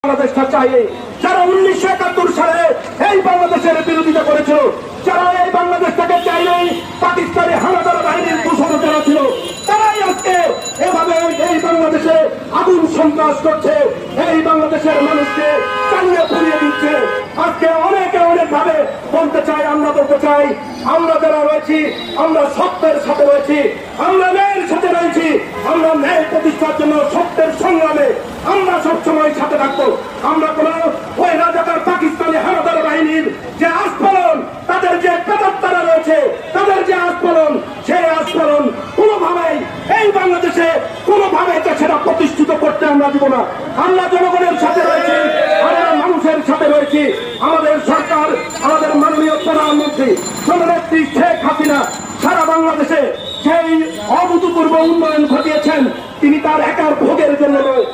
বাংলাদেশটা চাই। যারা 1971 সালে এই বাংলাদেশের বিরোধিতা করেছিল, যারা এই বাংলাদেশটাকে চাইলেই পাকিস্তানি হানাদার বাহিনীর দূষণ যারা ছিল, তারাই আজকে এভাবে এই বাংলাদেশে আগুন সন্ত্রাস করছে, এই বাংলাদেশের মানুষকে চালিয়ে পুড়িয়ে দিচ্ছে। আজকে অনেকে অনেক ভাবে বলতে চাই, আমরা বলতে চাই, আমরা যারা রয়েছি আমরা সত্যের সাথে রয়েছি, আমরা ন্যায়ের সাথে রয়েছি, আমরা ন্যায় প্রতিষ্ঠার জন্য সত্যের সংগ্রামে আমরা সবসময় সাথে থাকবো। আমরা কোন ওই রাজাকার পাকিস্তানি হানাদার বাহিনীর যে আস্ফালন, তাদের যে পেতাত্তারা রয়েছে, তাদের যে আস্ফালন, সেই আস্ফালন কোনোভাবেই এই বাংলাদেশে কোনোভাবে সেটা প্রতিষ্ঠিত করতে আমরা দিব না। আমরা জনগণের সাথে রয়েছি, আমরা মানুষের সাথে রয়েছি। আমাদের সরকার, আমাদের মাননীয় প্রধানমন্ত্রী জননেত্রী শেখ হাসিনা সারা বাংলাদেশে সেই অভূতপূর্ব উন্নয়ন ঘটিয়েছেন, তিনি তার একার ভোগের জন্য নয়,